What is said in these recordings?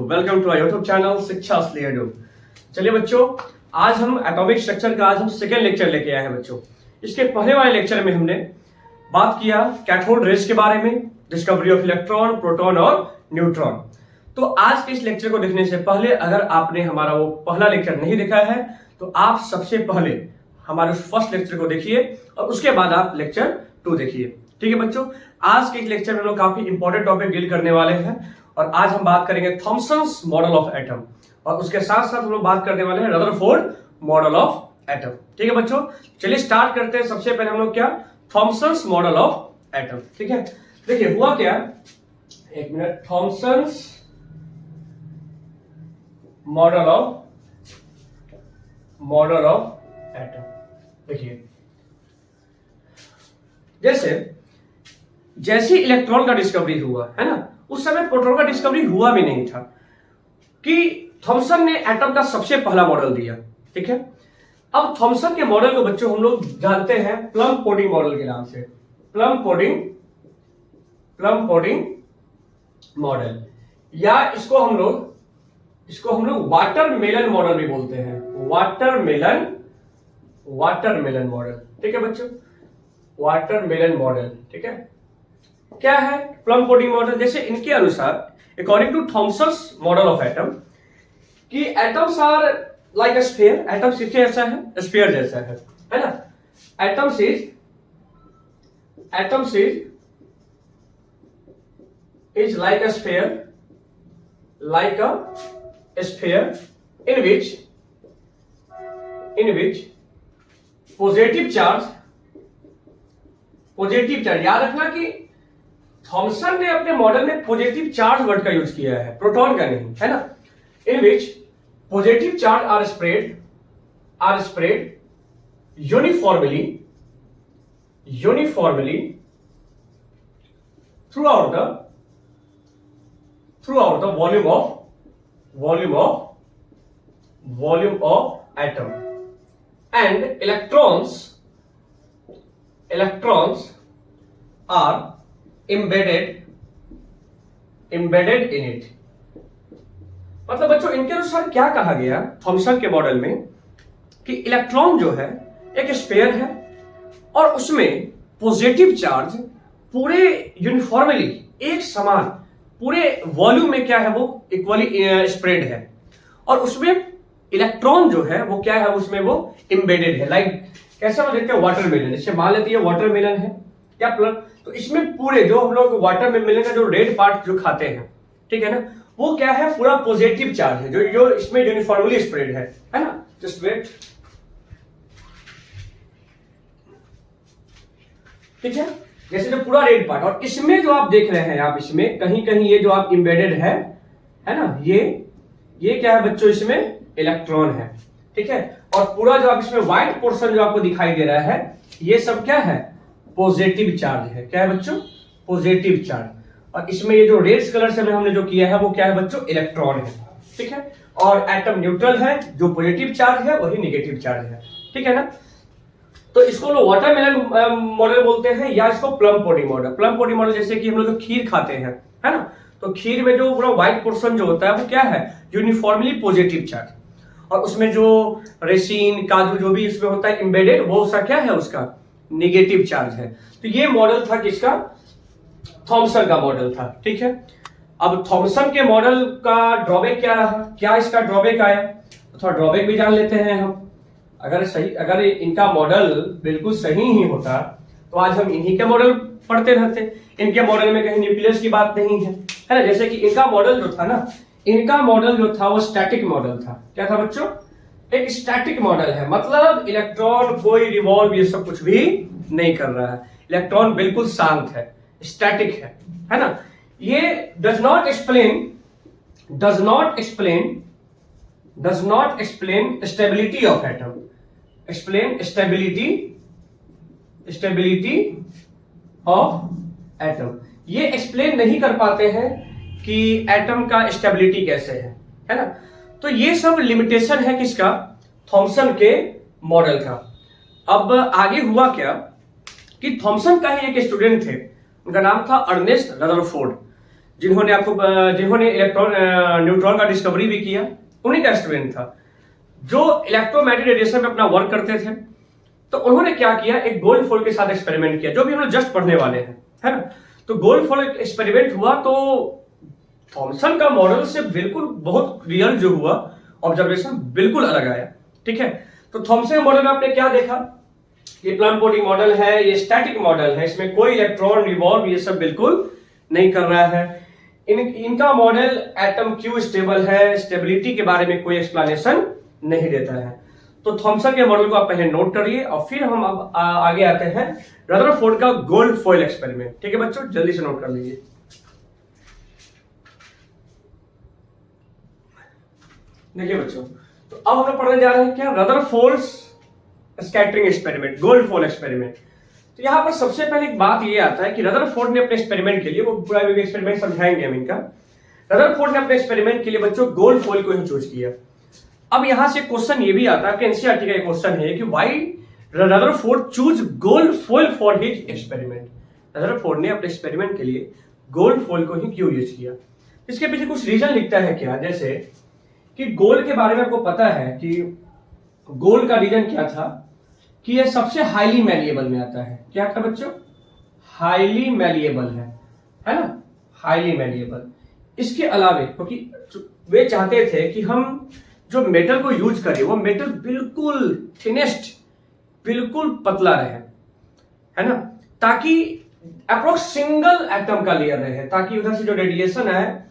Welcome to our YouTube channel Shiksha Asli Edu. चलिए बच्चों, आज हम एटॉमिक स्ट्रक्चर का सेकेंड लेक्चर लेके आए हैं। बच्चों, इसके पहले वाले लेक्चर में हमने बात किया कैथोड रेज के बारे में, डिस्कवरी ऑफ इलेक्ट्रॉन, प्रोटॉन और न्यूट्रॉन। तो आज के इस लेक्चर को देखने से पहले अगर आपने हमारा वो पहला लेक्चर नहीं देखा है तो आप सबसे पहले हमारे उस फर्स्ट लेक्चर को देखिए और उसके बाद आप लेक्चर 2 देखिए। ठीक है बच्चों, आज के इस लेक्चर में हम लोग काफी इंपॉर्टेंट टॉपिक डील करने वाले हैं और आज हम बात करेंगे थॉमसन्स मॉडल ऑफ एटम और उसके साथ साथ हम लोग बात करने वाले हैं रदरफोर्ड मॉडल ऑफ एटम। ठीक है बच्चों, चलिए स्टार्ट करते हैं। सबसे पहले हम लोग क्या, थॉमसन्स मॉडल ऑफ एटम। ठीक है, देखिए हुआ क्या, एक minute, Thomson's model of atom. देखिए जैसे इलेक्ट्रॉन का डिस्कवरी हुआ है ना, उस समय प्रोटॉन का डिस्कवरी हुआ भी नहीं था कि थॉमसन ने एटम का सबसे पहला मॉडल दिया। ठीक है, अब थॉमसन के मॉडल को बच्चों हम लोग जानते हैं प्लम पुडिंग मॉडल के नाम से। प्लम पुडिंग मॉडल, या इसको हम लोग वाटरमेलन मॉडल भी बोलते हैं। Watermelon model. ठीक है बच्चों, वाटरमेलन मॉडल। ठीक है, क्या है प्लम पुडिंग मॉडल? जैसे इनके अनुसार, according to Thomson's model of atom, कि atoms are like a sphere. Atoms कैसा है? स्फीयर जैसा है ना। Atoms is like a sphere in which positive charge, याद रखना कि थॉमसन ने अपने मॉडल में पॉजिटिव चार्ज वर्ड का यूज किया है, प्रोटॉन का नहीं, है ना। In which positive charge are spread uniformly throughout the volume of atom, and electrons are embedded in it। मतलब बच्चों, इनके अनुसार क्या कहा गया थॉमसन के मॉडल में कि इलेक्ट्रॉन जो है एक स्फीयर है और उसमें पॉजिटिव चार्ज पूरे यूनिफॉर्मली, एक समान पूरे वॉल्यूम में क्या है, वो इक्वली स्प्रेड है और उसमें इलेक्ट्रॉन जो है वो क्या है, उसमें वो एम्बेडेड है। लाइक कैसा हम देखते हैं वाटरमेलन, इससे मान लेते हैं वाटरमेलन है क्या प्लम, तो इसमें पूरे जो हम लोग वाटरमेलन का जो रेड पार्ट जो खाते हैं, ठीक है ना, वो क्या है, पूरा पॉजिटिव चार्ज है जो इसमें यूनिफॉर्मली स्प्रेड है ना। Just wait. ठीक है, जैसे जो पूरा रेड पार्ट, और इसमें जो आप देख रहे हैं, आप इसमें कहीं कहीं ये जो आप एम्बेडेड है ना, ये क्या है बच्चों, इसमें इलेक्ट्रॉन है। ठीक है, और पूरा जो आप इसमें व्हाइट पोर्शन जो आपको दिखाई दे रहा है, ये सब क्या है, पॉजिटिव चार्ज है। क्या है बच्चों, पॉजिटिव चार्ज। और इसमें ये जो रेड कलर से हमने जो किया है वो क्या है बच्चों, इलेक्ट्रॉन है। ठीक है, और एटम न्यूट्रल है, जो पॉजिटिव चार्ज है वही नेगेटिव चार्ज है। ठीक है ना, तो इसको लोग वाटरमेलन मॉडल बोलते हैं या इसको प्लम पुडिंग मॉडल। जैसे कि हम लोग जो खीर खाते हैं, है ना, तो खीर में जो पूरा व्हाइट पोर्शन जो होता है वो क्या है, यूनिफॉर्मली पॉजिटिव चार्ज, और उसमें जो रेसिन, काजू जो भी इसमें होता है एम्बेडेड, वो उसका क्या है, उसका नेगेटिव चार्ज है। तो ये मॉडल था किसका, थॉमसन का मॉडल था। ठीक है, अब थॉमसन के मॉडल का ड्रॉबैक क्या रहा, क्या इसका ड्रॉबैक आया, तो थोड़ा ड्रॉबैक भी जान लेते हैं हम। अगर इनका मॉडल बिल्कुल सही ही होता तो आज हम इन्हीं के मॉडल पढ़ते रहते। इनके मॉडल में कहीं न्यूक्लियस की बात नहीं है ना। जैसे कि इनका मॉडल जो था ना, वो स्टैटिक मॉडल था। क्या था बच्चों, एक स्टैटिक मॉडल है, मतलब इलेक्ट्रॉन कोई रिवॉल्व ये सब कुछ भी नहीं कर रहा है, इलेक्ट्रॉन बिल्कुल शांत है, स्टैटिक है ना। ये does not explain stability of atom, stability of atom. ये एक्सप्लेन नहीं कर पाते हैं कि एटम का स्टेबिलिटी कैसे है ना। तो ये सब लिमिटेशन है किसका, थॉमसन के मॉडल का। अब आगे हुआ क्या कि थॉमसन का ही एक स्टूडेंट थे, उनका नाम था अर्नेस्ट रदरफोर्ड। जिन्होंने न्यूट्रॉन का डिस्कवरी भी किया, उन्हीं का एक्सपेरिमेंट था। जो इलेक्ट्रोमैग्नेटिक रेडिएशन में अपना वर्क करते थे, तो उन्होंने क्या किया, एक गोल्ड फॉइल के साथ एक्सपेरिमेंट किया, जो भी हम लोग जस्ट पढ़ने वाले हैं, है ना। तो गोल्ड फॉइल एक्सपेरिमेंट हुआ, तो थॉमसन का मॉडल से बिल्कुल बहुत रियल जो हुआ ऑब्जर्वेशन बिल्कुल अलग आया। ठीक है, तो थॉमसन मॉडल में आपने क्या देखा, ये प्लान कोडिंग मॉडल है, ये स्टैटिक मॉडल है, इसमें कोई इलेक्ट्रॉन रिवॉल्व ये सब बिल्कुल नहीं कर रहा है। इनका मॉडल एटम क्यों स्टेबल है, स्टेबिलिटी के बारे में कोई एक्सप्लेनेशन नहीं देता है। तो थॉमसन के मॉडल को आप पहले नोट करिए, और फिर हम अब आगे आते हैं रदरफोर्ड का गोल्ड फॉइल एक्सपेरिमेंट। ठीक है बच्चों, जल्दी से नोट कर लीजिए। देखिए बच्चों, तो अब हम लोग पढ़ने जा रहे हैं क्या, Rutherford scattering experiment, gold foil experiment. तो यहां पर सबसे पहले एक बात ये आता है कि रदरफोर्ड ने अपने एक्सपेरिमेंट के लिए, वो पूरा एक्सपेरिमेंट समझाएंगे हम इनका, रदरफोर्ड ने अपने एक्सपेरिमेंट के लिए बच्चों गोल्ड फॉइल को ही चूज किया। अब यहां से क्वेश्चन ये भी आता है कि एनसीईआरटी का क्वेश्चन है कि why Rutherford choose gold foil for his experiment. Rutherford ने अपने एक्सपेरिमेंट के लिए गोल्ड फॉइल को ही क्यों यूज किया। इसके पीछे कुछ रीजन लिखता है क्या, जैसे कि गोल्ड के बारे में आपको पता है कि गोल्ड का रीजन क्या था कि यह सबसे हाईली मैलिएबल में आता है। क्या था बच्चों, हाईली मैलिएबल है ना, हाईली मैलिएबल। इसके अलावे क्योंकि वे चाहते थे कि हम जो मेटल को यूज करें वो मेटल बिल्कुल थिनेस्ट, बिल्कुल पतला रहे, है ना, ताकि अप्रोक्स सिंगल एटम का लेयर रहे, ताकि उधर से जो रेडिएशन है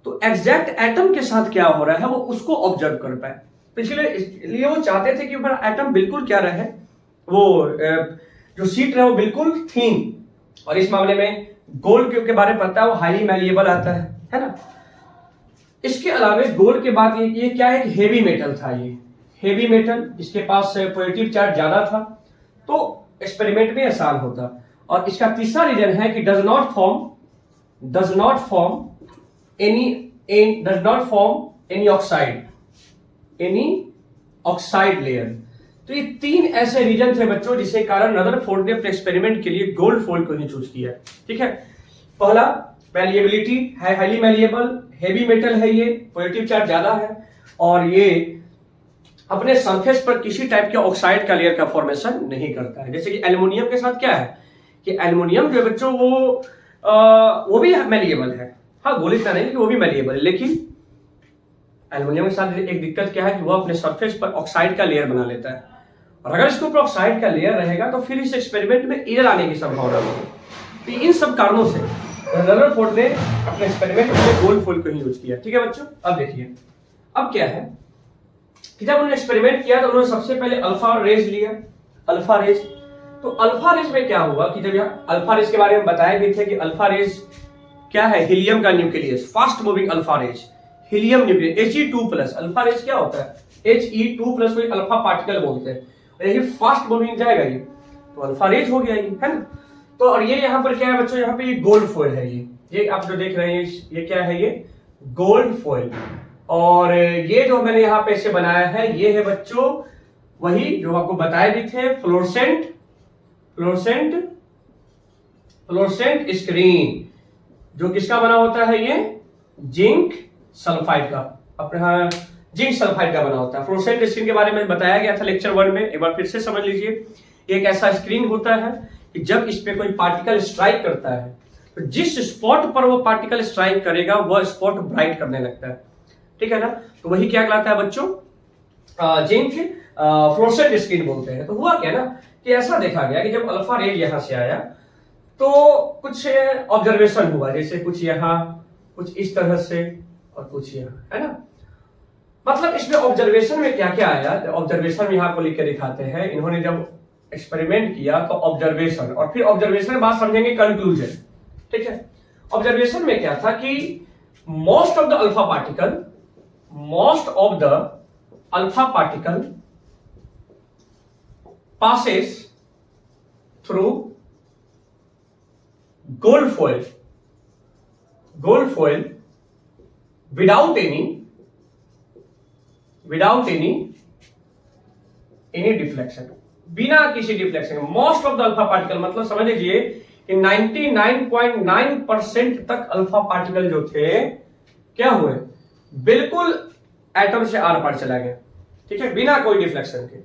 तो एग्जैक्ट एटम के साथ क्या हो रहा है वो उसको ऑब्जर्व कर पाए। तो इसलिए वो चाहते थे कि एटम बिल्कुल क्या रहे, वो जो शीट रहे वो बिल्कुल थीन। और इस मामले में गोल्ड के बारे में पता है, वो हाईली मैलिएबल आता है ना। इसके अलावे गोल्ड के बाद ये क्या है, एक हेवी मेटल था, ये हेवी मेटल, इसके पास पॉजिटिव चार्ज ज्यादा था, तो एक्सपेरिमेंट में आसान होता। और इसका तीसरा रीजन है कि does not form any oxide layer. तो ये तीन ऐसे रीजन थे बच्चों जिसके कारण रदरफोर्ड ने अपने एक्सपेरिमेंट के लिए गोल्ड फॉइल को ही चूज किया। ठीक है, पहला मैलिएबिलिटी है, हाईली मैलिएबल, हेवी मेटल है, ये पॉजिटिव चार्ज ज्यादा है, और ये अपने सरफेस पर किसी टाइप के ऑक्साइड का लेयर का फॉर्मेशन नहीं करता है। जैसे कि एल्युमिनियम के साथ क्या है कि एल्युमिनियम जो है बच्चों वो भी मैलिएबल है, हाँ गोल्ड इतना नहीं कि वो भी मैलिएबल है, लेकिन एल्युमिनियम के साथ एक दिक्कत क्या है कि वो अपने सरफेस पर ऑक्साइड का लेयर बना लेता है, और अगर इसके ऊपर ऑक्साइड का लेयर रहेगा तो फिर इस एक्सपेरिमेंट में एरर आने की संभावना होगी। तो इन सब कारणों से रदरफोर्ड ने अपने एक्सपेरिमेंट में गोल्ड फॉइल को ही यूज किया। ठीक है बच्चों, अब देखिए अब क्या है कि जब उन्होंने एक्सपेरिमेंट किया तो उन्होंने सबसे पहले अल्फा रेज लिया, अल्फा रेज। तो अल्फा रेज में क्या हुआ कि जब यहाँ अल्फा रेज के बारे में बताया गया था कि अल्फा रेज क्या है, हीलियम का nucleus, fast moving alpha rays, helium nucleus He2+। Alpha rays क्या होता है, He2+ को अल्फा पार्टिकल बोलते हैं, और यही फास्ट मूविंग जाएगा ये, तो अल्फा रेज हो गया ये, है ना। तो और ये यहाँ पर क्या है बच्चों, यहाँ पे ये गोल्ड फॉइल है, ये आप जो देख रहे हैं ये क्या है, ये गोल्ड फॉइल। और ये जो मैंने यहाँ पे इसे बनाया है ये है बच्चों वही जो आपको बताए भी थे, फ्लोरोसेंट स्क्रीन, जो किसका बना होता है, ये जिंक सल्फाइड का, अपने यहाँ जिंक सल्फाइड का बना होता है। फ्लोरोसेंट स्क्रीन के बारे में बताया गया था लेक्चर 1 में, एक बार फिर से समझ लीजिए। एक ऐसा स्क्रीन होता है कि जब इस पे कोई पार्टिकल स्ट्राइक करता है तो जिस स्पॉट पर वो पार्टिकल स्ट्राइक करेगा वह स्पॉट ब्राइट करने लगता है। ठीक है ना, तो वही क्या कहलाता है बच्चों, जिंक फ्लोरोसेंट स्क्रीन बोलते हैं। तो हुआ क्या ना कि ऐसा देखा गया कि जब अल्फा रेज यहां से आया तो कुछ ऑब्जर्वेशन हुआ, जैसे कुछ यहाँ, कुछ इस तरह से और कुछ यहाँ, है ना। मतलब इसमें ऑब्जर्वेशन में क्या क्या आया, ऑब्जर्वेशन में यहाँ को लिख के दिखाते हैं। इन्होंने जब एक्सपेरिमेंट किया तो ऑब्जर्वेशन, और फिर ऑब्जर्वेशन के बाद समझेंगे कंक्लूजन। ठीक है, ऑब्जर्वेशन में क्या था कि most of the alpha particle passes through gold foil without any deflection, बिना किसी deflection. Most of the alpha particle मतलब समझ लीजिए कि 99.9% तक अल्फा पार्टिकल जो थे क्या हुए, बिल्कुल एटम से आर पार चला गया, ठीक है, बिना कोई डिफ्लेक्शन के।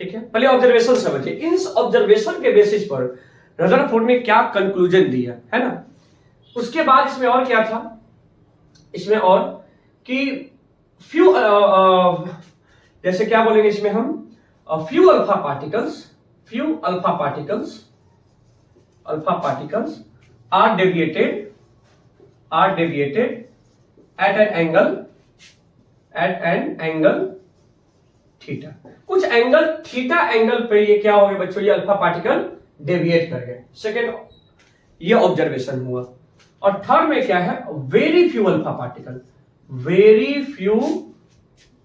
ठीक है, पहले ऑब्जर्वेशन समझिए। इन ऑब्जर्वेशन के बेसिस पर रदरफोर्ड ने क्या कंक्लूजन दिया, है ना। उसके बाद इसमें और क्या था, इसमें और कि फ्यू जैसे क्या बोलेंगे इसमें हम, few alpha particles are deviated at an angle theta. कुछ एंगल थीटा एंगल पे ये क्या हो गए बच्चों, ये अल्फा पार्टिकल डेविएट कर गए। सेकेंड ये ऑब्जर्वेशन हुआ। और थर्ड में क्या है, वेरी फ्यू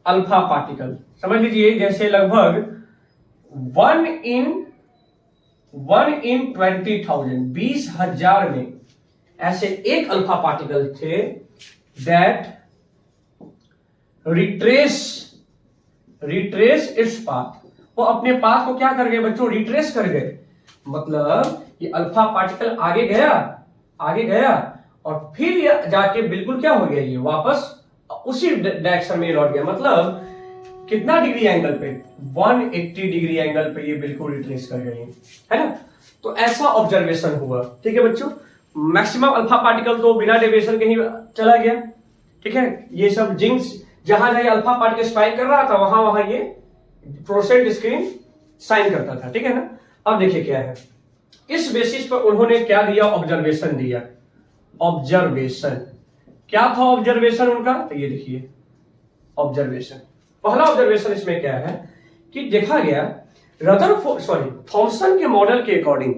अल्फा पार्टिकल, समझ लीजिए जैसे लगभग 1 in 20,000 20,000 में ऐसे एक अल्फा पार्टिकल थे दैट रिट्रेस इट्स पाथ। वो अपने पाथ को क्या कर गए बच्चों, रिट्रेस कर गए। मतलब ये अल्फा पार्टिकल आगे गया और फिर ये जाके बिल्कुल क्या हो गया, ये वापस उसी डायरेक्शन में लौट गया। मतलब कितना डिग्री एंगल पे, 180 डिग्री एंगल पे ये बिल्कुल रिट्रेस कर गए, है ना। तो ऐसा ऑब्जर्वेशन हुआ, ठीक है बच्चों। मैक्सिमम अल्फा पार्टिकल तो बिना डेविएशन के ही चला गया, ठीक है। ये सब जिंक्स जहां जहां अल्फा पार्टिकल स्ट्राइक कर रहा था वहां ये फ्लोरोसेंट स्क्रीन साइन करता था, ठीक है ना। अब देखिए क्या है, इस बेसिस पर उन्होंने क्या दिया, ऑब्जर्वेशन दिया। ऑब्जर्वेशन क्या था, ऑब्जर्वेशन उनका, तो ये देखिए ऑब्जर्वेशन। पहला ऑब्जर्वेशन इसमें क्या है कि देखा गया थॉमसन के मॉडल के अकॉर्डिंग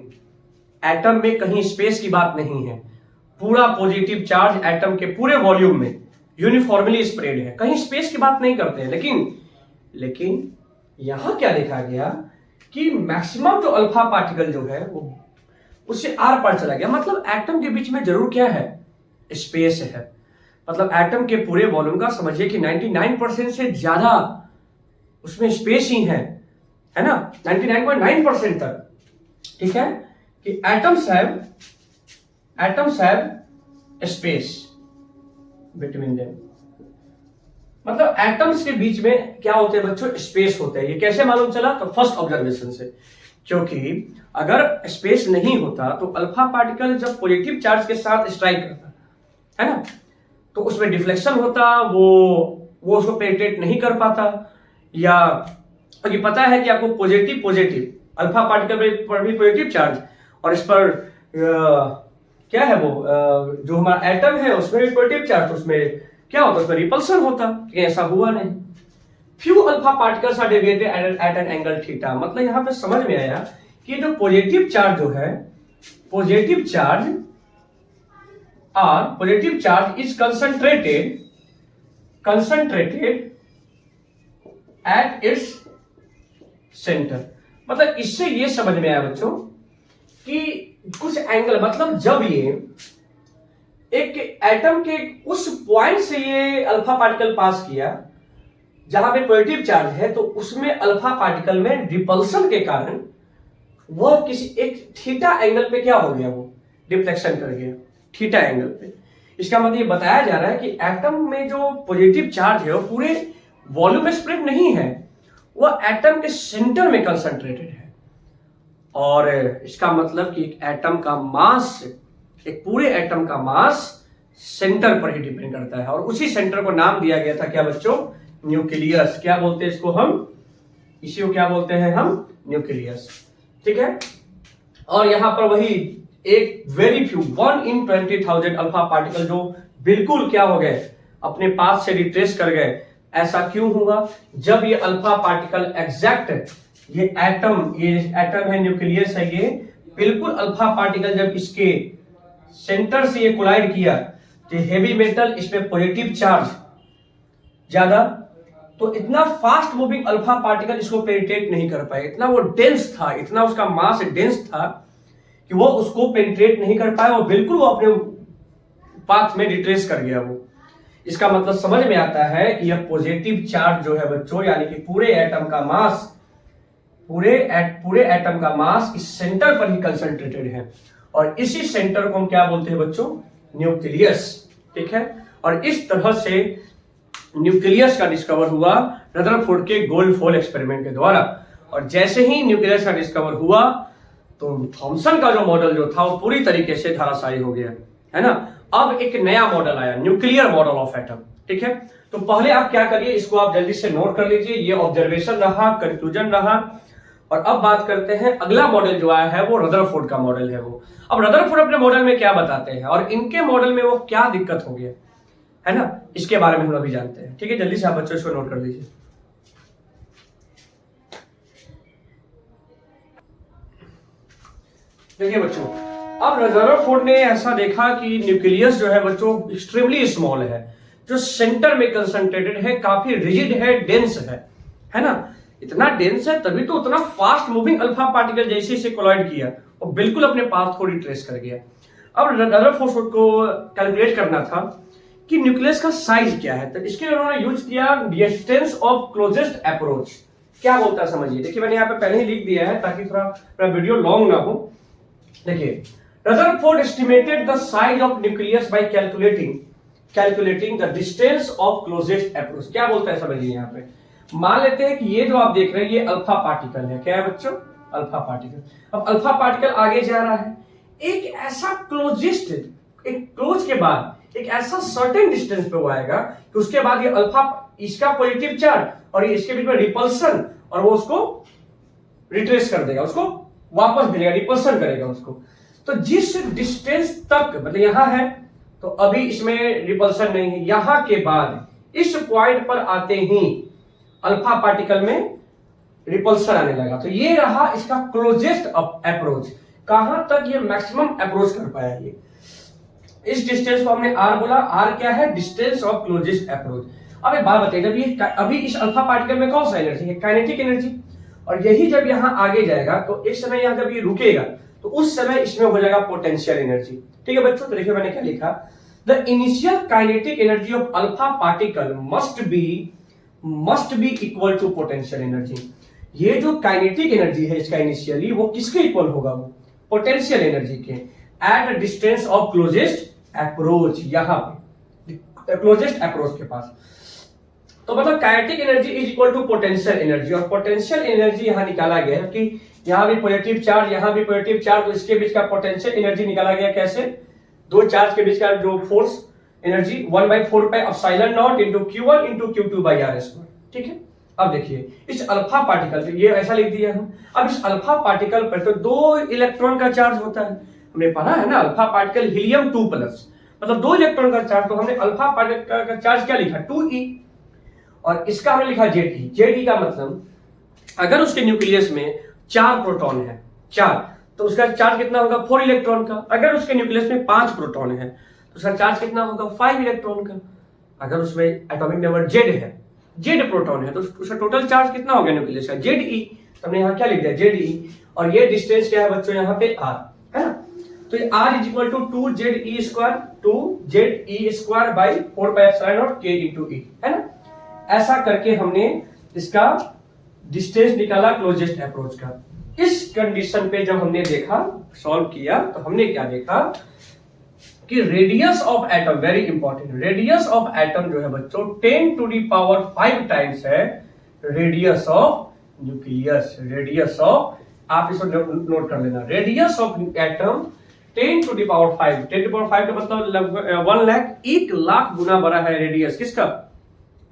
एटम में कहीं स्पेस की बात नहीं है। पूरा पॉजिटिव चार्ज एटम के पूरे वॉल्यूम में यूनिफॉर्मली स्प्रेड है, कहीं स्पेस की बात नहीं करते हैं। लेकिन यहां क्या देखा गया कि मैक्सिमम जो अल्फा पार्टिकल जो है वो उससे आर पार चला गया। मतलब एटम के बीच में जरूर क्या है, स्पेस है। मतलब एटम के पूरे वॉल्यूम का समझिए कि 99% से ज्यादा उसमें स्पेस ही है ना, 99.9% तक, ठीक है, कि atoms have space between them. मतलब एटम्स के बीच में क्या होते हैं बच्चों, स्पेस होते हैं। ये कैसे मालूम चला, तो फर्स्ट ऑब्जर्वेशन से। क्योंकि अगर स्पेस नहीं होता तो अल्फा पार्टिकल जब पॉजिटिव चार्ज के साथ स्ट्राइक करता है ना, तो उसमें डिफ्लेक्शन होता, वो उसको पेनिट्रेट नहीं कर पाता। या क्योंकि पता है कि आपको पॉजिटिव अल्फा पार्टिकल पर भी पॉजिटिव चार्ज, और इस पर क्या है वो जो हमारा एटम है उसमें भी पॉजिटिव चार्ज, उसमें क्या होता है, उसमें रिपल्सन होता। लेकिन ऐसा हुआ नहीं। Few alpha particles are deviated at an angle theta. मतलब यहां पे समझ में आया कि जो पॉजिटिव चार्ज जो है, positive charge is concentrated at its centre. मतलब इससे ये समझ में आया बच्चों कि कुछ एंगल, मतलब जब ये एक एटम के उस पॉइंट से ये अल्फा पार्टिकल पास किया जहां पे पॉजिटिव चार्ज है, तो उसमें अल्फा पार्टिकल में रिपल्सन के कारण वह किसी एक थीटा एंगल पे क्या हो गया, वो डिफ्लेक्शन कर गया थीटा एंगल पे। इसका मतलब ये बताया जा रहा है कि एटम में जो पॉजिटिव चार्ज है वो पूरे वॉल्यूम में स्प्रेड नहीं है, वह एटम के सेंटर में कंसंट्रेटेड है। और इसका मतलब कि एक पूरे एटम का मास सेंटर पर ही डिपेंड करता है। और उसी सेंटर को नाम दिया गया था क्या बच्चों, न्यूक्लियस। क्या बोलते हैं इसको हम, इसी को क्या बोलते हैं हम, न्यूक्लियस, ठीक है। और यहां पर वही एक very few 1 in 20,000 alpha particle जो बिल्कुल क्या हो गए, अपने पाथ से रिट्रेस कर गए। ऐसा क्यों हुआ, जब ये अल्फा पार्टिकल एग्जैक्ट ये एटम है, न्यूक्लियस है, ये बिल्कुल अल्फा पार्टिकल जब इसके सेंटर से ये कोलाइड किया, तो हेवी मेटल इसमें पॉजिटिव चार्ज ज्यादा, तो इतना फास्ट मूविंग अल्फा पार्टिकल इसको पेनिट्रेट नहीं कर पाए। इतना वो डेंस था, इतना उसका मास डेंस था कि वो उसको पेनिट्रेट नहीं कर पाया, और बिल्कुल वो अपने पाथ में रिट्रेस कर गया वो। इसका मतलब समझ में आता है कि यह पॉजिटिव चार्ज जो है बच्चों, यानी कि पूरे एटम का मास इस सेंटर पर ही कंसंट्रेटेड है। और इसी सेंटर को हम क्या बोलते हैं बच्चों, न्यूक्लियस। ठीक है, और इस तरह से न्यूक्लियस का डिस्कवर हुआ रदरफोर्ड के गोल्डफॉल एक्सपेरिमेंट के द्वारा। और जैसे ही न्यूक्लियस का डिस्कवर हुआ तो थॉमसन का जो मॉडल जो था वो पूरी तरीके से धराशायी हो गया, है ना। अब एक नया मॉडल आया, न्यूक्लियर मॉडल ऑफ एटम। ठीक है, तो पहले आप क्या करिए, इसको आप जल्दी से नोट कर लीजिए। ये ऑब्जर्वेशन रहा, कंक्लूजन रहा। और अब बात करते हैं अगला मॉडल जो आया है वो रदरफोर्ड का मॉडल है वो। अब रदरफोर्ड अपने मॉडल में क्या बताते हैं और इनके मॉडल में वो क्या दिक्कत हो गया, है ना, इसके बारे में हम अभी जानते हैं। ठीक है, जल्दी से आप बच्चों इसको नोट कर लीजिए। देखिए बच्चों, अब रदरफोर्ड ने ऐसा देखा कि न्यूक्लियस जो है बच्चों एक्सट्रीमली स्मॉल है, जो सेंटर में कंसंट्रेटेड है, काफी रिजिड है, डेंस है ना। इतना डेंस है तभी तो उतना फास्ट मूविंग अल्फा पार्टिकल जैसे इसे कोलाइड किया और बिल्कुल अपने पाथ को रिट्रेस कर गया। अब रदरफोर्ड को कैलकुलेट करना था कि न्यूक्लियस का साइज क्या है, तो इसके लिए उन्होंने यूज किया डिस्टेंस ऑफ क्लोजेस्ट अप्रोच। क्या बोलता है समझिए, देखिए मैंने यहाँ पे पहले ही लिख दिया है ताकि थोड़ा वीडियो लॉन्ग ना हो। देखिए, Rutherford estimated the size of nucleus bye calculating the distance of closest approach. क्या बोलता है समझिए, यहाँ पे मान लेते हैं कि ये जो आप देख रहे हैं ये अल्फा पार्टिकल है। क्या है बच्चों, अल्फा पार्टिकल। अब अल्फा पार्टिकल आगे जा रहा है, एक ऐसा क्लोजेस्ट, एक क्लोज के बाद एक ऐसा सर्टेन डिस्टेंस पे वो आएगा कि उसके बाद ये अल्फा, इसका पॉजिटिव चार्ज और ये इसके बीच में रिपल्सन, और वो उसको रिट्रेस कर देगा, उसको वापस भेजेगा, रिपल्सन करेगा उसको। तो जिस डिस्टेंस तक, मतलब यहां है तो अभी इसमें रिपल्सन नहीं है, यहां के बाद इस पॉइंट पर आते ही अल्फा पार्टिकल में रिपल्सन आने लगा। तो ये रहा इसका क्लोजेस्ट अप्रोच, कहां तक ये मैक्सिमम अप्रोच कर पाया ये। इस डिस्टेंस को हमने आर बोला। आर क्या है, डिस्टेंस ऑफ क्लोजेस्ट अप्रोच। अब एक बात बताइए, जब ये अभी इस अल्फा पार्टिकल में कौन सा एनर्जी है, काइनेटिक एनर्जी, और यही जब यहां आगे जाएगा तो एक समय यहां जब ये रुकेगा तो उस समय इसमें हो जाएगा पोटेंशियल एनर्जी। ठीक है बच्चों, तो देखिए मैंने क्या लिखा, the initial kinetic energy of alpha particle must be equal to potential energy. ये जो काइनेटिक एनर्जी है इसका इनिशियली वो किसके इक्वल होगा, वो पोटेंशियल एनर्जी के, at distance of closest approach, यहां पे क्लोजेस्ट अप्रोच के पास। तो मतलब kinetic energy is equal to potential energy, और पोटेंशियल एनर्जी यहां निकाला गया है कि यहां भी पॉजिटिव चार्ज, यहां भी पॉजिटिव चार्ज, तो इसके बीच का पोटेंशियल एनर्जी निकाला गया कैसे, दो चार्ज के बीच का जो force energy 1/4 pi epsilon not into q1 into q2 by r square. ठीक है, अब देखिए इस अल्फा पार्टिकल पे ये ऐसा लिख दिया हम। अब इस अल्फा पार्टिकल पर तो 2 इलेक्ट्रॉन का चार्ज होता है, हमने पढ़ा है ना, अल्फा पार्टिकल हीलियम 2+, मतलब 2 इलेक्ट्रॉन का चार्ज। तो हमने अल्फा पार्टिकल का चार्ज क्या लिखा, 2e, और इसका हमने लिखा Ze। Ze का मतलब अगर उसके न्यूक्लियस में 4 प्रोटॉन है, 4, तो उसका चार्ज कितना होगा, 4 इलेक्ट्रॉन का। अगर उसके न्यूक्लियस में 5 प्रोटॉन है तो उसका चार्ज कितना होगा, 5 इलेक्ट्रॉन का। अगर उसमें एटॉमिक नंबर Z है, Z प्रोटॉन है, तो उसका टोटल चार्ज कितना हो गया न्यूक्लियस का, Ze। तो हमने यहाँ क्या लिख दिया, Ze, और ये डिस्टेंस क्या है बच्चों, यहाँ पे r है ना। तो ये r is equal to 2Ze square, 2Ze square by 4 pi epsilon naught k into e, है ना। ऐसा करके हमने इसका डिस्टेंस निकाला क्लोजेस्ट अप्रोच का। इस कंडीशन पे जब हमने देखा, सॉल्व किया, तो हमने क्या देखा कि radius of atom, very important, radius of atom जो है बच्चों 10⁵ टाइम्स है radius of nucleus. Radius of, आप इसको नोट कर लेना, रेडियस ऑफ एटम 10⁵, 10⁵ का मतलब लगभग 1 लाख, 1 लाख गुना बड़ा है रेडियस किसका,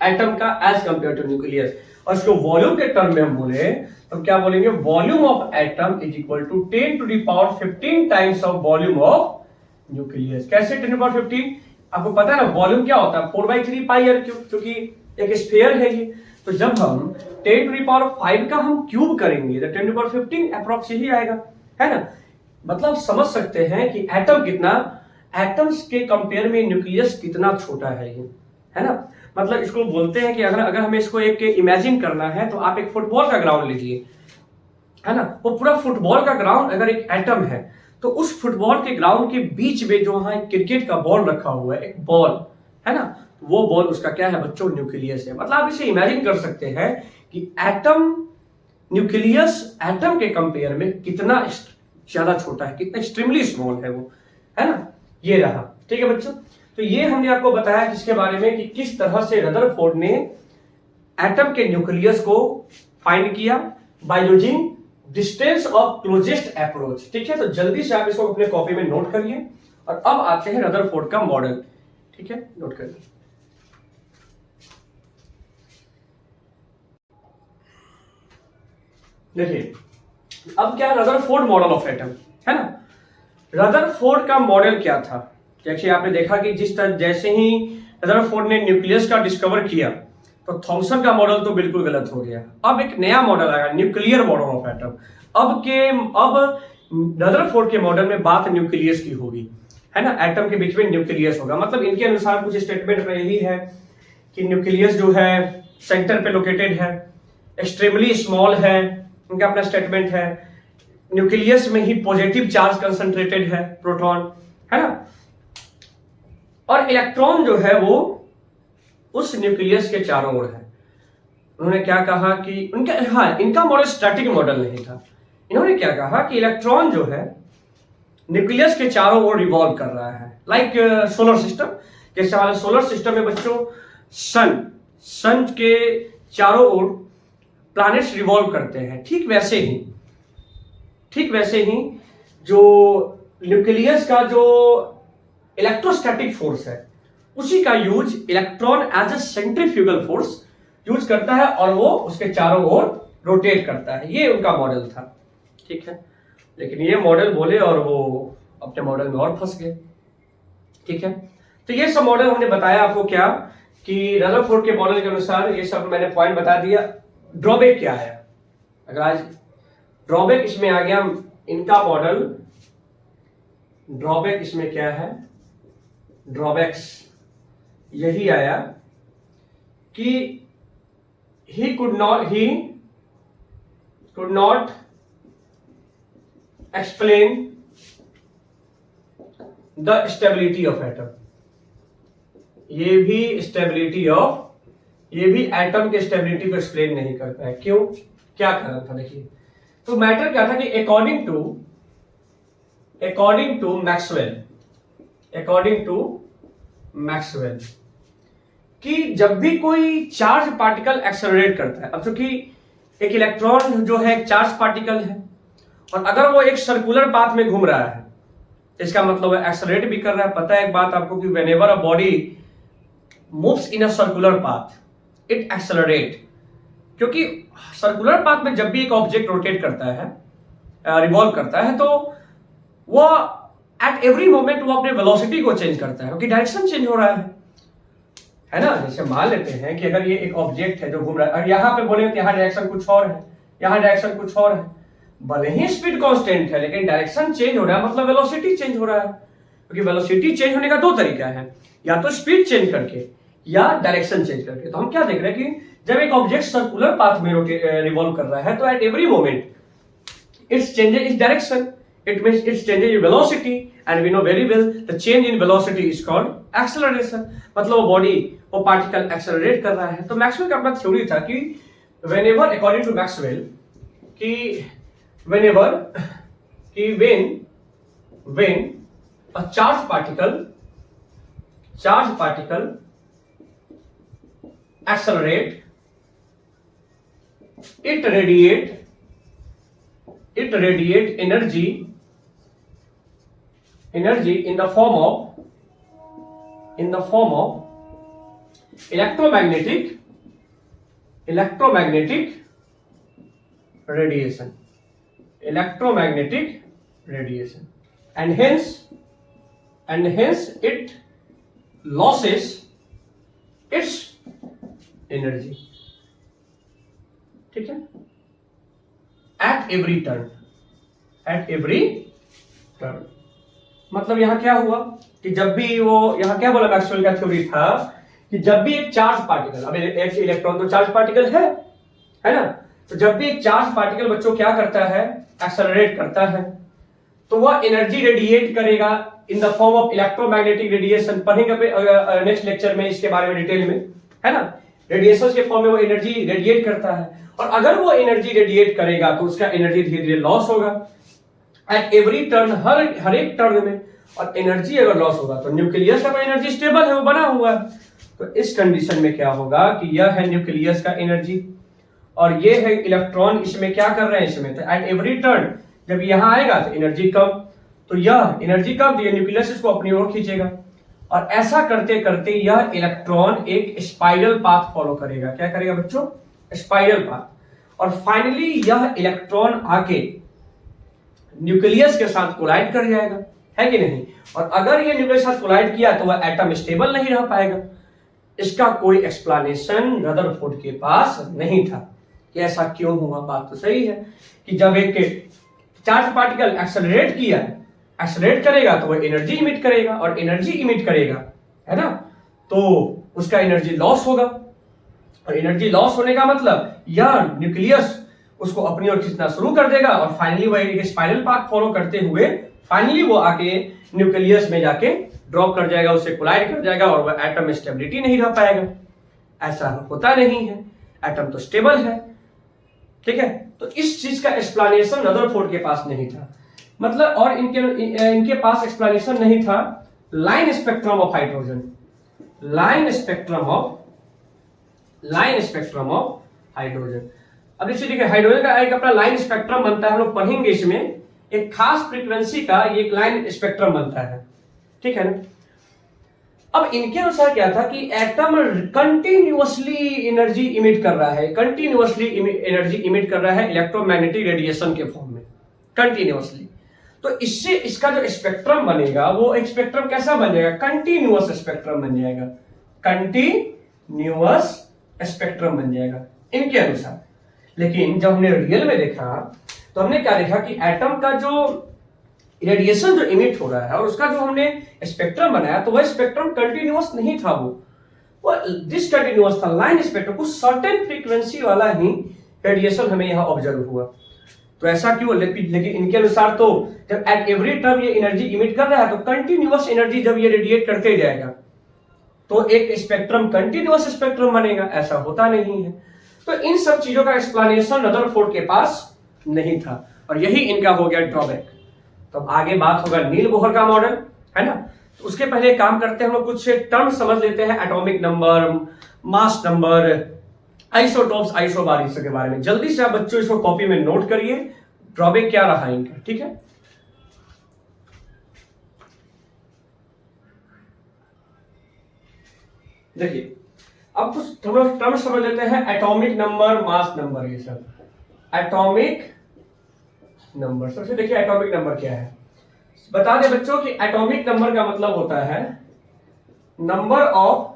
एटम का, एज कंपेयर टू न्यूक्लियस। और इसको वॉल्यूम के टर्म में हम बोले तो क्या बोलेंगे, volume of atom is equal to 10⁵ times of volume of nucleus. कैसे 10⁵? आपको पता है ना वॉल्यूम क्या होता है, 4/3 पाई r क्यूब, क्योंकि एक स्फीयर है ये। तो जब हम 10⁵ का हम क्यूब करेंगे तो 10⁵ अप्रॉक्स यही आएगा, है ना। मतलब समझ सकते हैं कि एटम कितना, एटम्स के कंपेयर में न्यूक्लियस कितना छोटा है ये, है ना। मतलब इसको बोलते हैं कि अगर हमें इसको एक इमेजिन करना है तो आप एक फुटबॉल का ग्राउंड लीजिए, है ना। वो पूरा फुटबॉल का ग्राउंड अगर एक एटम है तो उस फुटबॉल के ग्राउंड के बीच में जो वहां क्रिकेट का बॉल रखा हुआ है, एक बॉल, है ना, वो बॉल उसका क्या है बच्चों, न्यूक्लियस है। मतलब आप इसे इमेजिन कर सकते हैं कि एटम, न्यूक्लियस एटम के कंपेयर में कितना ज्यादा छोटा है, कितना एक्सट्रीमली स्मॉल है वो, है ना। ये रहा, ठीक है बच्चों। तो ये हमने आपको बताया किसके बारे में कि किस तरह से रदरफोर्ड ने एटम के न्यूक्लियस को फाइंड किया by using distance of closest approach. ठीक है, तो जल्दी से आप इसको अपने कॉपी में नोट करिए। और अब आते हैं रदरफोर्ड का मॉडल। ठीक है, नोट करिए। देखिए अब क्या रदरफोर्ड मॉडल ऑफ एटम, है ना। रदरफोर्ड का मॉडल क्या था? देखिए आपने देखा कि जिस तरह जैसे ही रदरफोर्ड ने न्यूक्लियस का डिस्कवर किया तो थॉमसन का मॉडल तो बिल्कुल गलत हो गया। अब एक नया मॉडल आया, न्यूक्लियर मॉडल ऑफ एटम। अब रदरफोर्ड के मॉडल में बात न्यूक्लियस की होगी, है ना। एटम के बीच में न्यूक्लियस होगा, मतलब इनके अनुसार कुछ स्टेटमेंट में यही है कि न्यूक्लियस जो है सेंटर पे लोकेटेड है, एक्सट्रीमली स्मॉल है, इनका अपना स्टेटमेंट है। न्यूक्लियस में ही पॉजिटिव चार्ज कंसंट्रेटेड है, प्रोटॉन, है ना। और इलेक्ट्रॉन जो है वो उस न्यूक्लियस के चारों ओर है। उन्होंने क्या कहा कि इनका मॉडल स्टैटिक मॉडल नहीं था। इन्होंने क्या कहा कि इलेक्ट्रॉन जो है न्यूक्लियस के चारों ओर रिवॉल्व कर रहा है, लाइक सोलर सिस्टम। जैसे हमारे सोलर सिस्टम में बच्चों सन के चारों ओर प्लैनेट्स रिवॉल्व करते हैं, ठीक वैसे ही जो न्यूक्लियस का जो इलेक्ट्रोस्टैटिक फोर्स है उसी का use electron as a centrifugal force use करता है और वो उसके चारों ओर रोटेट करता है। ये उनका मॉडल था, ठीक है। लेकिन ये मॉडल बोले और वो अपने मॉडल में और फंस गए, ठीक है। तो ये सब मॉडल हमने बताया आपको क्या कि रदरफोर्ड के मॉडल के अनुसार ये सब मैंने पॉइंट बता दिया। ड्रॉबैक क्या है? अगर आज ड्रॉबैक इसमें आ गया, इनका मॉडल ड्रॉबैक इसमें क्या है? ड्रॉबैक्स यही आया कि he could not explain the stability of atom। ये भी एटम के स्टेबिलिटी को एक्सप्लेन नहीं करता है। क्यों? क्या कारण था? देखिए, तो मैटर क्या था कि अकॉर्डिंग टू मैक्सवेल कि जब भी कोई चार्ज पार्टिकल एक्सेलरेट करता है, अब चूंकि एक इलेक्ट्रॉन जो है एक चार्ज पार्टिकल है और अगर वो एक सर्कुलर पाथ में घूम रहा है इसका मतलब है एक्सेलरेट भी कर रहा है। पता है एक बात आपको कि whenever a body moves in a circular path it accelerate, क्योंकि सर्कुलर पाथ में जब भी एक ऑब्जेक्ट रोटेट करता है, रिवॉल्व करता है, तो वो एट एवरी मोमेंट वो अपने वेलोसिटी को चेंज करता है क्योंकि डायरेक्शन चेंज हो रहा है ना। जैसे मान लेते हैं कि अगर ये एक ऑब्जेक्ट है जो घूम रहा है और यहाँ पे बोले तो यहाँ डायरेक्शन कुछ और है, यहाँ डायरेक्शन कुछ और है, भले ही स्पीड कांस्टेंट है लेकिन डायरेक्शन चेंज हो रहा है, मतलब वेलोसिटी चेंज हो रहा है। क्योंकि वेलोसिटी चेंज होने का दो तरीका है, या तो स्पीड चेंज करके या डायरेक्शन चेंज करके। तो हम क्या देख रहे हैं कि जब एक ऑब्जेक्ट सर्कुलर पाथ में रिवॉल्व कर रहा है तो at every moment it's changes its direction, it means it's changing in velocity and we know very well the change in velocity is called acceleration। मतलब वो बॉडी वो पार्टिकल एक्सेलरेट कर रहा है। तो मैक्सवेल का अपना थ्योरी था कि whenever according to Maxwell कि when a charged particle accelerate it radiate energy in the form of electromagnetic radiation, and hence it loses its energy, ठीक है, at every turn। मतलब यहां क्या हुआ कि जब भी वो, यहां क्या बोला मैक्सवेल का थ्योरी था कि जब भी एक चार्ज पार्टिकल, अब एक इलेक्ट्रॉन तो चार्ज पार्टिकल है ना, तो जब भी एक चार्ज पार्टिकल बच्चों क्या करता है, एक्सेलरेट करता है, तो वह एनर्जी रेडिएट करेगा in the form of electromagnetic radiation. पढ़ेंगे नेक्स्ट लेक्चर में इसके बारे में डिटेल में, है ना। रेडिएशन के फॉर्म में वो एनर्जी रेडिएट करता है और अगर वो एनर्जी रेडिएट करेगा तो उसका एनर्जी धीरे धीरे लॉस होगा। एट एवरी टर्न, हर एक टर्न में। और एनर्जी अगर लॉस होगा तो न्यूक्लियस का एनर्जी स्टेबल है, वो बना हुआ है, तो इस कंडीशन में क्या होगा कि यह है न्यूक्लियस का एनर्जी और ये है इलेक्ट्रॉन। इसमें क्या कर रहे हैं, इसमें तो एट एवरी टर्न जब यहां आएगा तो एनर्जी कम, तो यह एनर्जी कम तो ये न्यूक्लियस इसको अपनी ओर खींचेगा और ऐसा करते करते यह इलेक्ट्रॉन एक स्पाइरल पाथ फॉलो करेगा। क्या करेगा बच्चों, स्पाइरल पाथ। और फाइनली यह इलेक्ट्रॉन आके न्यूक्लियस के साथ कोलाइड कर जाएगा, है कि नहीं। और अगर ये न्यूक्लियस के साथ कोलाइड किया तो वह एटम स्टेबल नहीं रह पाएगा। इसका कोई एक्सप्लेनेशन रदरफोर्ड के पास नहीं था कि ऐसा क्यों हुआ। बात तो सही है कि जब एक चार्ज पार्टिकल एक्सेलरेट किया, एक्सेलरेट करेगा तो वह एनर्जी इमिट करेगा और एनर्जी इमिट करेगा, है ना, तो उसका एनर्जी लॉस होगा। और एनर्जी लॉस होने का मतलब यह न्यूक्लियस उसको अपनी ओर खींचना शुरू कर देगा और फाइनली वह एक स्पाइरल पाथ फॉलो करते हुए फाइनली वो आके न्यूक्लियस में जाके ड्रॉप कर जाएगा, उससे कोलाइड कर जाएगा और वह एटम स्टेबिलिटी नहीं रह पाएगा। ऐसा होता नहीं है, एटम तो स्टेबल है, ठीक है। तो इस चीज का एक्सप्लेनेशन रदरफोर्ड के पास नहीं था, मतलब और इनके पास एक्सप्लेनेशन नहीं था line spectrum of hydrogen, line spectrum of hydrogen. अब इसे देखिए, हाइड्रोजन का एक अपना लाइन स्पेक्ट्रम बनता है, हम लोग पढ़ेंगे इसमें एक खास फ्रीक्वेंसी का ये एक लाइन स्पेक्ट्रम बनता है, ठीक है ना। अब इनके अनुसार क्या था कि एटम कंटिन्यूअसली एनर्जी इमिट कर रहा है, कंटिन्यूअसली एनर्जी इमिट कर रहा है इलेक्ट्रोमैग्नेटिक रेडिएशन के फॉर्म में, कंटिन्यूअसली। तो इससे इसका जो स्पेक्ट्रम बनेगा वो एक स्पेक्ट्रम कैसा बन जाएगा, कंटिन्यूअस स्पेक्ट्रम बन जाएगा, कंटिन्यूअस स्पेक्ट्रम बन जाएगा इनके अनुसार। लेकिन जब हमने रियल में देखा तो हमने क्या देखा कि एटम का जो रेडिएशन जो इमिट हो रहा है और उसका जो हमने स्पेक्ट्रम बनाया तो वह स्पेक्ट्रम कंटिन्यूअस नहीं था, वो डिसकंटिन्यूअस था, लाइन स्पेक्ट्रम, कुछ सर्टेन फ्रीक्वेंसी वाला ही रेडिएशन हमें यहाँ ऑब्जर्व हुआ। तो ऐसा क्यों, लेकिन इनके अनुसार तो जब एट एवरी टर्म ये एनर्जी इमिट कर रहा है तो कंटिन्यूअस एनर्जी जब ये रेडिएट करते जाएगा तो एक स्पेक्ट्रम कंटिन्यूअस स्पेक्ट्रम बनेगा, ऐसा होता नहीं है। तो इन सब चीजों का एक्सप्लेनेशन रदरफोर्ड के पास नहीं था और यही इनका हो गया ड्रॉबैक। तो अब आगे बात होगा नील बोहर का मॉडल, है ना। तो उसके पहले काम करते हैं हम लोग, कुछ टर्म समझ लेते हैं, atomic number, mass number, isotopes, isobars के बारे में। जल्दी से आप बच्चों इसको कॉपी में नोट करिए, ड्रॉबैक क्या रहा इनका, ठीक है। देखिए अब कुछ हम लोग टर्म समझ लेते हैं, एटॉमिक नंबर, मास नंबर, ये सब एटॉमिक नंबर। सबसे देखिए एटॉमिक नंबर क्या है, बता दें बच्चों कि एटॉमिक नंबर का मतलब होता है number of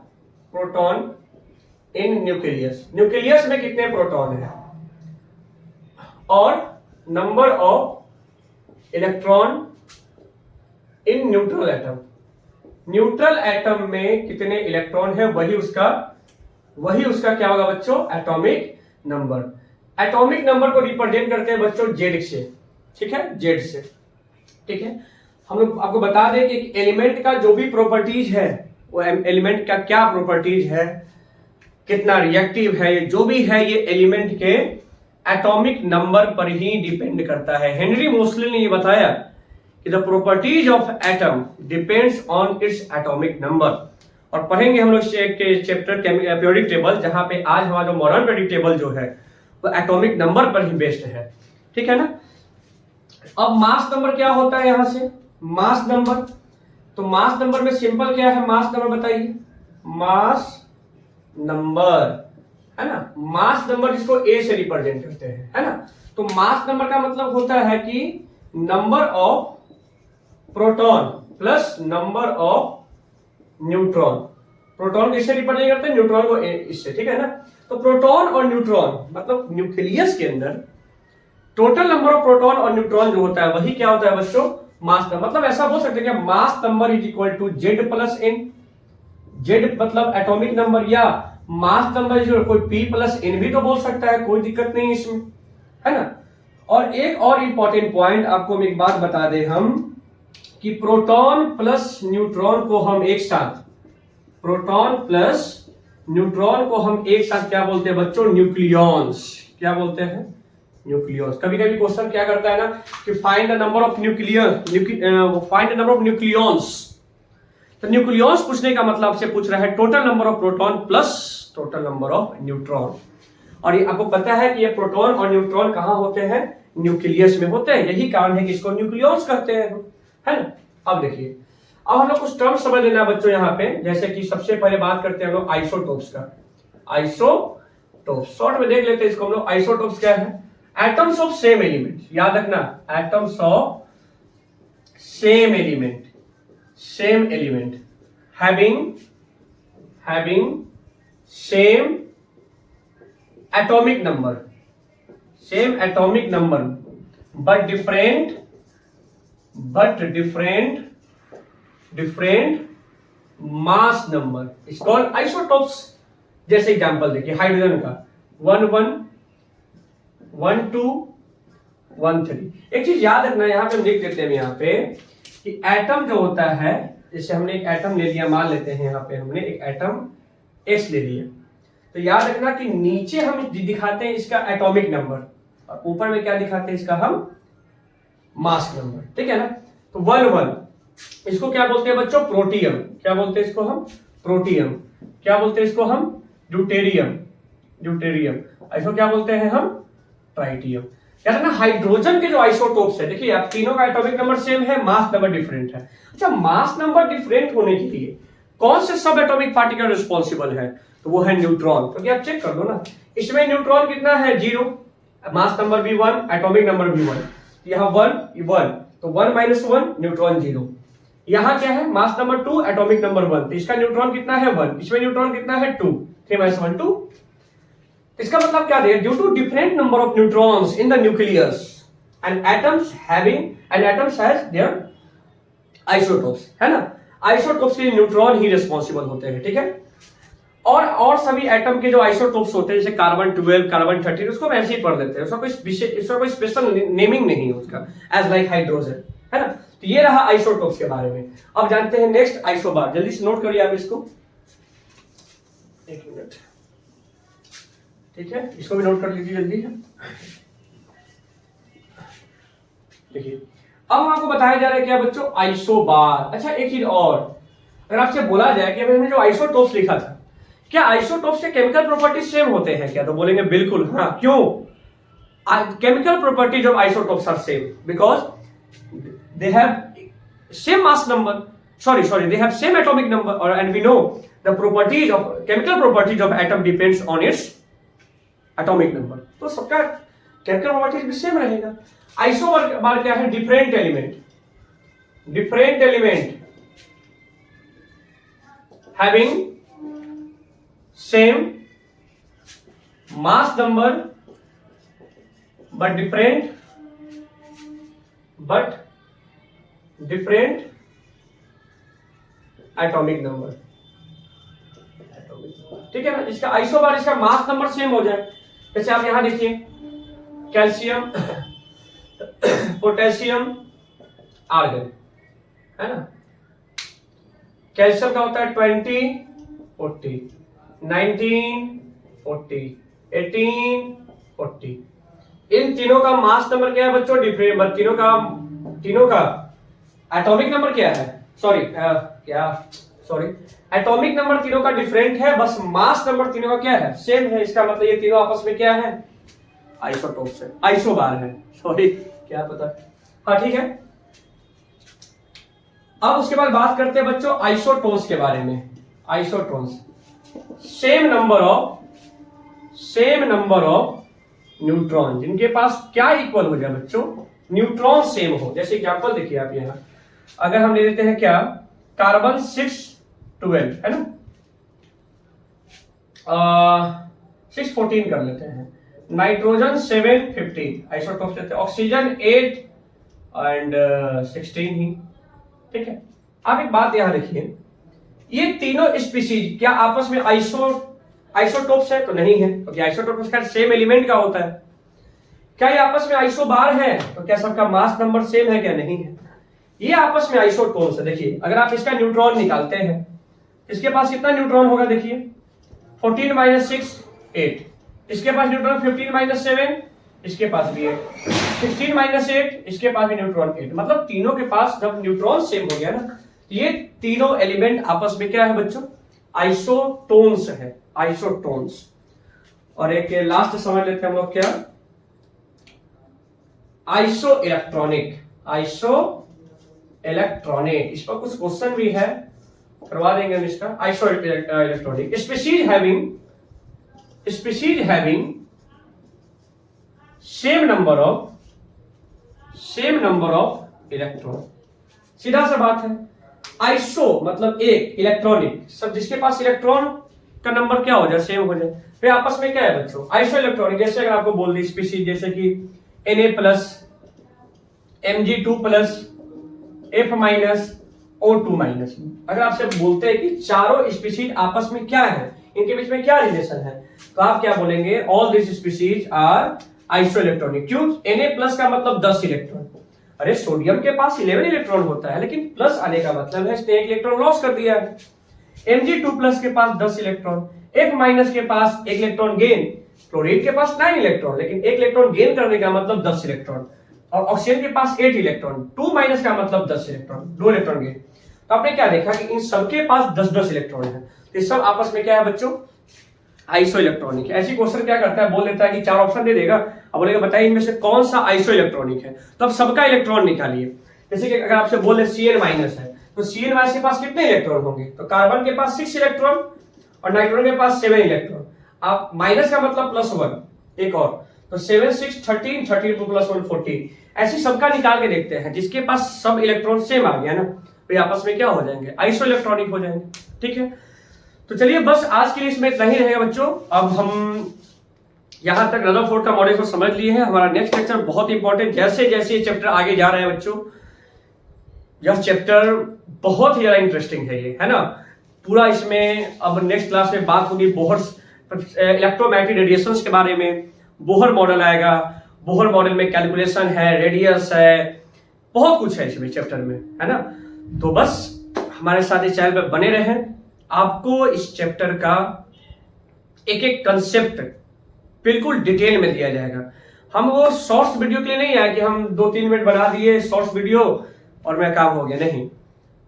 proton in nucleus, nucleus में कितने प्रोटॉन है, और number of electron in neutral atom, neutral atom में कितने इलेक्ट्रॉन है, वही उसका क्या होगा बच्चों, एटॉमिक नंबर। एटॉमिक नंबर को रिप्रेजेंट करते हैं बच्चों जेड से, ठीक है, जेड से, ठीक है। हम लोग आपको बता दें कि एलिमेंट का जो भी प्रॉपर्टीज है, वो एलिमेंट का क्या प्रॉपर्टीज है, कितना रिएक्टिव है, जो भी है ये एलिमेंट के एटॉमिक नंबर पर ही डिपेंड करता है। हेनरी मोसले ने ये बताया कि the properties of atom depends on its atomic number. और पढ़ेंगे हम लोग चैप्टर पीरियोडिक टेबल, जहां पे आज हमारा जो मॉडर्न पीरियोडिक टेबल जो है वो एटॉमिक नंबर पर ही बेस्ड है, ठीक है ना। अब मास नंबर क्या होता है, यहां से मास नंबर, तो मास नंबर में सिंपल क्या है, मास नंबर बताइए, मास नंबर, है ना, मास नंबर जिसको ए से रिप्रेजेंट करते हैं, है ना। तो मास नंबर का मतलब होता है कि number of proton plus number of neutron. Proton को इससे रिप्रेजेंट करते हैं, न्यूट्रॉन को इससे, ठीक है ना। तो प्रोटॉन और न्यूट्रॉन मतलब न्यूक्लियस के अंदर टोटल नंबर ऑफ प्रोटॉन और न्यूट्रॉन जो होता है वही क्या होता है बच्चों, मास नंबर। मतलब ऐसा बोल सकते हैं कि mass number is equal to Z plus N, Z मतलब एटॉमिक नंबर, या मास नंबर जो कोई पी प्लस एन भी तो बोल सकता है, कोई दिक्कत नहीं इसमें, है ना। और एक और इंपॉर्टेंट पॉइंट आपको एक बात बता दें हम कि प्रोटॉन प्लस न्यूट्रॉन को हम एक साथ, प्रोटॉन प्लस न्यूट्रॉन को हम एक साथ क्या बोलते हैं बच्चों, न्यूक्लियॉन्स। क्या बोलते हैं, न्यूक्लियस। कभी कभी क्वेश्चन क्या करता है ना कि find the number of find the number of nucleons. तो न्यूक्लियॉन्स पूछने का मतलब से पूछ रहा है total number of proton plus total number of neutron. और ये आपको पता है कि ये प्रोटॉन और न्यूट्रॉन कहां होते हैं, न्यूक्लियस में होते हैं। यही कारण है कि इसको न्यूक्लियॉन्स कहते हैं, है ना। अब देखिए, अब हम लोग कुछ टर्म समझ लेना बच्चों यहाँ पे। जैसे कि सबसे पहले बात करते हैं हम लोग आइसोटोप्स का। आइसोटोप्स शॉर्ट में देख लेते हैं इसको हम लोग। आइसोटोप्स क्या है? एटम्स ऑफ सेम एलिमेंट, याद रखना, atoms of same element, same element having same atomic number but different mass number is called isotopes। जैसे एग्जांपल देखिए हाइड्रोजन का 1 1 1 2 1 3। एक चीज याद रखना, यहां पे हम लिख देते हैं यहाँ पे कि एटम जो होता है, जैसे हमने एक एटम ले लिया, मान लेते हैं यहाँ पे हमने एक एटम X ले लिया, तो याद रखना कि नीचे हम दिखाते हैं इसका एटॉमिक नंबर और ऊपर में क्या दिखाते हैं इसका हम मास नंबर, ठीक है ना। तो 1 1 इसको क्या बोलते हैं बच्चों? प्रोटियम। क्या बोलते हैं इसको हम? प्रोटियम। क्या बोलते हैं इसको हम? ड्यूटेरियम। इसको क्या बोलते हैं हम? ट्राइटियम। याद रखना हाइड्रोजन के जो आइसोटोप्स है, देखिए आप तीनों का एटॉमिक नंबर सेम है, मास नंबर डिफरेंट है। अच्छा, मास नंबर डिफरेंट होने के लिए कौन से सब एटॉमिक पार्टिकल रिस्पॉन्सिबल है? तो वो है न्यूट्रॉन। तो क्या आप चेक कर दो ना, इसमें न्यूट्रॉन कितना है? 0, मास नंबर भी 1, एटॉमिक नंबर भी 1। यहाँ 1 1, तो 1 - 1 न्यूट्रॉन 0। यहाँ क्या है? मास नंबर 2, एटॉमिक नंबर 1, तो इसका न्यूट्रॉन कितना है? 1। इसमें न्यूट्रॉन कितना है? 2। 3 - 1 2। इसका मतलब क्या देगा? Due to different number of neutrons in the nucleus and atoms has their isotopes, है ना। आइसोटोप्स के लिए न्यूट्रॉन ही रिस्पॉन्सिबल होते हैं, ठीक है। और सभी एटम के जो आइसोटोप्स होते हैं, जैसे कार्बन 12, कार्बन 13, उसको हम ऐसे ही पढ़ देते हैं, उसका कोई स्पेशल नेमिंग नहीं है उसका, एज लाइक हाइड्रोजन, है ना। तो ये रहा आइसोटोप्स के बारे में। अब जानते हैं नेक्स्ट आइसोबार। जल्दी से नोट करिए आप इसको, 1 मिनट, ठीक है। इसको भी नोट कर लीजिए जल्दी है। देखिए, अब आपको बताया जा रहा है क्या बच्चों? आइसोबार। अच्छा, एक चीज और, अगर आपसे बोला जाए कि हमने जो आइसोटोप्स लिखा था, क्या आइसोटोप्स के केमिकल प्रॉपर्टीज सेम होते हैं क्या? तो बोलेंगे बिल्कुल हाँ। क्यों? Chemical properties of isotopes are same because they have same mass number, sorry they have same atomic number, and we know the chemical properties of atom depends on its atomic number। तो सबका chemical properties भी same रहेगा। Isobar क्या है? Different element having same mass number but different atomic number, ठीक है ना। इसका आइसोबार, इसका मास नंबर सेम हो जाए। जैसे आप यहां देखिए, कैल्शियम पोटेशियम आर्गन, है ना। कैल्शियम का होता है 20 40 19 40 18 40। इन तीनों का मास नंबर क्या है बच्चों? डिफरेंट। तीनों का एटॉमिक नंबर क्या है? एटॉमिक नंबर तीनों का डिफरेंट है, बस मास नंबर तीनों का क्या है? सेम है। इसका मतलब ये तीनों आपस में क्या है? आइसोटोप्स है, आइसोबार है, सॉरी क्या पता। हाँ ठीक है। अब उसके बाद बात करते हैं बच्चों आइसोटोन्स के बारे में। Isotones, same number of neutron, जिनके पास क्या इक्वल हो जाए बच्चों? न्यूट्रॉन सेम हो। जैसे एग्जांपल देखिए आप यहां, अगर हम ले लेते हैं क्या, कार्बन 612 है ना, 614 कर लेते हैं, नाइट्रोजन 715 आइसोटोप्स लेते हैं, ऑक्सीजन 8 एंड 16 ही, ठीक है। आप एक बात यहां देखिए, ये तीनों स्पीशीज क्या आपस में आइसोटोप्स है? तो नहीं है, क्योंकि आइसोटोप्स का सेम एलिमेंट का होता है। क्या ये आपस में आइसोबार है? तो क्या सबका मास नंबर सेम है क्या? नहीं है। ये आपस में आइसोटोन्स है। देखिए अगर आप इसका न्यूट्रॉन निकालते हैं, इसके पास कितना न्यूट्रॉन होगा? देखिए 14 - 6 8, इसके पास न्यूट्रॉन 15 - 7 इसके पास भी 8, 16 माइनस 8, इसके पास भी न्यूट्रॉन 8। मतलब तीनों के पास जब न्यूट्रॉन सेम हो गया ना, ये तीनों एलिमेंट आपस में क्या है बच्चों, आइसोटोन्स है, आइसोटोन्स। और एक लास्ट समझ लेते हैं हम लोग क्या, आइसो इलेक्ट्रॉनिक, आइसो इलेक्ट्रॉनिक। इस पर कुछ क्वेश्चन भी है, करवा देंगे हम इसका। Iso electronic, species having same number of electron. सीधा सा बात है, आइसो मतलब एक, इलेक्ट्रॉनिक सब जिसके पास इलेक्ट्रॉन का नंबर क्या हो जाए, सेम हो जाए, फिर आपस में क्या है बच्चों, आइसो इलेक्ट्रॉनिक। जैसे अगर आपको बोल दी स्पीशीज, जैसे कि Na+, Mg2+, F- O2-, अगर आपसे बोलते हैं कि चारों स्पीशीज आपस में क्या है, इनके बीच में क्या रिलेशन है, तो आप क्या बोलेंगे, all this species are isoelectronic. क्यों? Na+ का मतलब 10 इलेक्ट्रॉन। अरे सोडियम के पास 11 इलेक्ट्रॉन होता है, लेकिन प्लस आने का मतलब है इसने एक इलेक्ट्रॉन लॉस कर दिया है। Mg2+ के पास 10 इलेक्ट्रॉन, F- के पास 1 इलेक्ट्रॉन गेन, क्लोरीन के पास 9 इलेक्ट्रॉन, लेकिन 1 इलेक्ट्रॉन गेन करने का मतलब 10 इलेक्ट्रॉन। और ऑक्सीजन के पास 8 इलेक्ट्रॉन, 2- का मतलब 10 इलेक्ट्रॉन, 2 इलेक्ट्रॉन गेन। तो आपने क्या देखा कि इन सबके पास 10-10 इलेक्ट्रॉन है, तो सब आपस में क्या है बच्चों, आइसो इलेक्ट्रॉनिक है। ऐसी क्वेश्चन क्या करता है, बोल देता है कि 4 ऑप्शन दे देगा, अब बोलेगा बताइए इनमें से कौन सा आइसो इलेक्ट्रॉनिक है, तो अब सबका इलेक्ट्रॉन निकालिए। जैसे कि अगर आपसे बोले Cn- है, तो Cn- के पास कितने इलेक्ट्रॉन होंगे, तो कार्बन के पास 6 इलेक्ट्रॉन और नाइट्रोजन के पास 7 इलेक्ट्रॉन। आप माइनस का मतलब +1 एक और, तो 7 6 13, 13 2 + 1 14। ऐसे सबका निकाल के देखते हैं, जिसके पास सब इलेक्ट्रॉन सेम आ गया ना, तो आपस में क्या हो जाएंगे, आइसो इलेक्ट्रॉनिक हो जाएंगे। ठीक है, तो चलिए बस आज के लिए इसमें इतना ही रहेगा बच्चों। अब हम यहां तक रदरफोर्ड का मॉडल को समझ लिए हैं। हमारा नेक्स्ट लेक्चर बहुत इंपॉर्टेंट, जैसे जैसे ये चैप्टर आगे जा रहे हैं बच्चों, यह चैप्टर बहुत ही ज्यादा इंटरेस्टिंग है ये, है ना। पूरा इसमें अब नेक्स्ट क्लास में बात होगी बोहर इलेक्ट्रोमैग्नेटिक रेडिएशंस के बारे में। बोहर मॉडल आएगा, बोहर मॉडल में कैलकुलेशन है, रेडियस है, बहुत कुछ है इसमें चैप्टर में, है ना। तो बस हमारे साथ इस चैनल पर बने रहें, आपको इस चैप्टर का एक एक कंसेप्ट बिल्कुल डिटेल में दिया जाएगा। हम वो शॉर्ट्स वीडियो के लिए नहीं आए कि हम 2-3 मिनट बना दिए शॉर्ट्स वीडियो और मेरा काम हो गया, नहीं।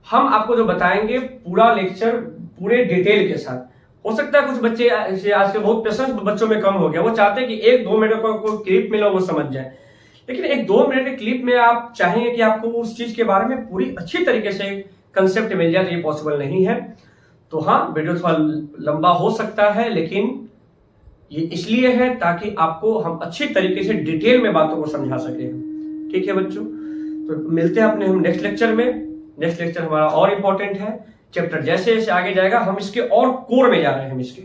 हम आपको जो बताएंगे पूरा लेक्चर पूरे डिटेल के साथ। हो सकता है कुछ बच्चे आज के बहुत पेशेंस बच्चों में कम हो गया, वो चाहते हैं कि 1-2 मिनट का कोई क्लिप मिला वो समझ जाए, लेकिन 1-2 मिनट के क्लिप में आप चाहेंगे कि आपको उस चीज के बारे में पूरी अच्छी तरीके से कंसेप्ट मिल जाए, तो ये पॉसिबल नहीं है। तो हाँ, वीडियो थोड़ा लंबा हो सकता है, लेकिन ये इसलिए है ताकि आपको हम अच्छी तरीके से डिटेल में बातों को समझा सके। ठीक है बच्चों, तो मिलते हैं अपने हम नेक्स्ट लेक्चर में। नेक्स्ट लेक्चर हमारा और इंपॉर्टेंट है, चैप्टर जैसे जैसे आगे जाएगा हम इसके और कोर में जा रहे हैं हम इसके।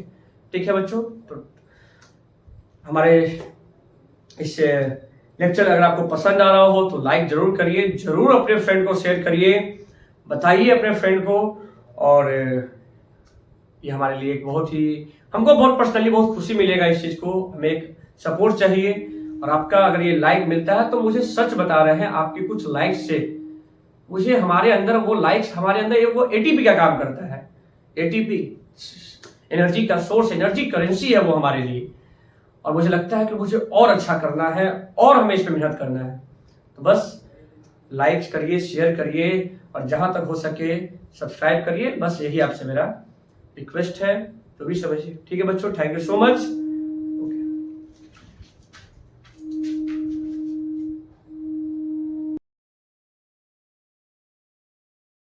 ठीक है बच्चों, तो हमारे इस लेक्चर अगर आपको पसंद आ रहा हो तो लाइक जरूर करिए, जरूर अपने फ्रेंड को शेयर करिए, बताइए अपने फ्रेंड को। और ये हमारे लिए एक बहुत ही, हमको बहुत पर्सनली बहुत खुशी मिलेगा इस चीज को, हमें एक सपोर्ट चाहिए। और आपका अगर ये लाइक मिलता है तो मुझे सच बता रहे हैं, आपके कुछ लाइक से मुझे हमारे अंदर वो लाइक्स हमारे अंदर वो एटीपी का काम करता है। एटीपी एनर्जी का सोर्स, एनर्जी करेंसी है वो हमारे लिए। और मुझे लगता है कि मुझे और अच्छा करना है और हमें इस पर मेहनत करना है। तो बस लाइक्स करिए, शेयर करिए और जहां तक हो सके सब्सक्राइब करिए। बस यही आपसे मेरा रिक्वेस्ट है, तो भी समझिए। ठीक है बच्चों, थैंक यू सो मच।